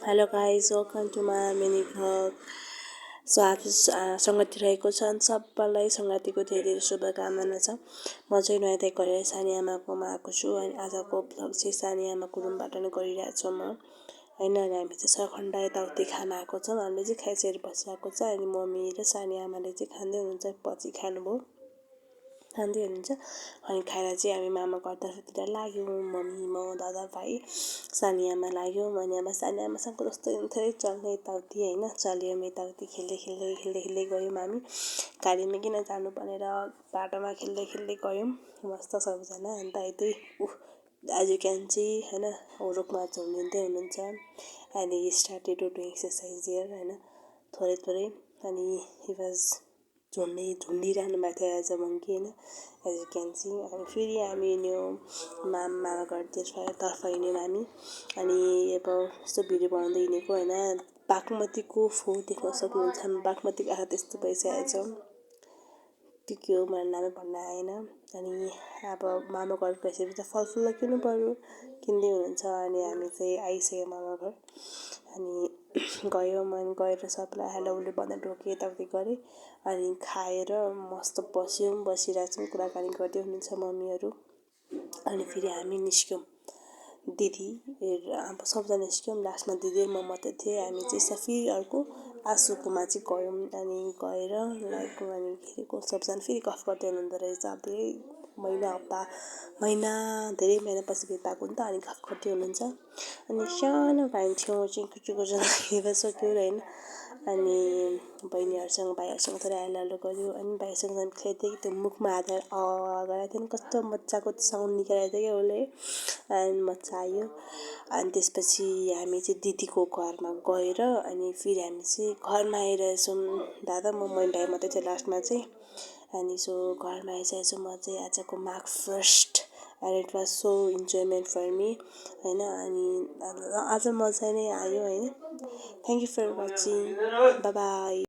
Hello guys welcome to my mini vlog. So आज सङ्गति रहेको छ अनि सबैलाई सङ्गतिको धेरै धेरै शुभकामना छ। म चाहिँ नुहाइ गरेर सानी आमाकोमा आएको छु अनि आजको भ्लग चाहिँ सानी आमाको रुमबाट नै गरिरहेको छु म होइन। अनि हामी चाहिँ सरखण्डा यताउति खान आएको छौँ। हामीले चाहिँ खाइसकेर बसिरहेको छ अनि मम्मी र सानी आमाले चाहिँ खाँदै हुनुहुन्छ, पछि खानुभयो खाँदै हुनुहुन्छ। अनि खाएर चाहिँ हामी मामाको घरतर्फतिर लाग्यौँ, मम्मी म दादा भाइ सानी आमा लाग्यौँ। अनि अब सानी आमासँग जस्तो हुन्थ्यो चल्ने यताउति होइन, चल्यौँ यताउति खेल्दै गयौँ। हामी गाडीमा किन जानु भनेर बाटोमा खेल्दै गयौँ मस्त सबजना। अन्त यतै दाजु क्यान्ची होइन रुखमा झुन्डिँदै हुनुहुन्छ। अनि started to do exercise here होइन, थोरै अनि हि वाज झुन्डिरहनु भएको थियो एज अ मङ्की होइन, एज यु क्यान सी। अनि फेरि हामी हिँड्यौँ मामा घरतर्फ हिँड्यौँ हामी। अनि अब यस्तो भिडियो बनाउँदै हिँडेको होइन। बागमतीको फुल देख्न सक्नुहुन्छ, बागमतीको आँखा त्यस्तो भइसकेको छ, त्यो के हो मलाई नामै भन्न आएन। अनि अब मामा घर गइसकेपछि त फलफुल किन्नु पऱ्यो, किन्दै हुनुहुन्छ। अनि हामी चाहिँ आइसक्यौँ मामा घर। अनि गएर सबलाई हेलो भनेर ढोकेँ यताउति गरेँ। अनि खाएर मस्त बसिरहेको छौँ, कुराकानी गर्दै हुनुहुन्छ मम्मीहरू। अनि फेरि हामी निस्क्यौँ दिदी अब सबजना निस्क्यौँ। लास्टमा दिदी म मात्रै थिएँ। हामी चाहिँ फेरि अर्को आँसुकोमा चाहिँ गयौँ। अनि गएर अनि फेरि सबजना फेरि गफ गर्दै हुनुहुँदो रहेछ। अब धेरै महिनापछि भेट भएको नि त, अनि गफ गर्दै हुनुहुन्छ। अनि सानो भाइ थियो चिङ्कुचुङ्कु सो क्युट होइन। अनि बहिनीहरूसँग भाइहरूसँग थोरै हेलो गऱ्यो। अनि भाइसँग खेल्दै त्यो मुखमा हात गरेको थियो नि, कस्तो मजाको साउन्ड निकालेको थियो क्या उसले। अनि मजा आयो। अनि त्यसपछि हामी चाहिँ दिदीको घरमा गएर अनि फेरि हामी चाहिँ घरमा आइरहेछौँ। दादा म भाइ मात्रै थियो लास्टमा चाहिँ। अनि सो घरमा आइसकेको छु म चाहिँ आजको Magh first and it was so enjoyment for me होइन। अनि आज मजा नै आयो होइन। Thank you for watching, bye by.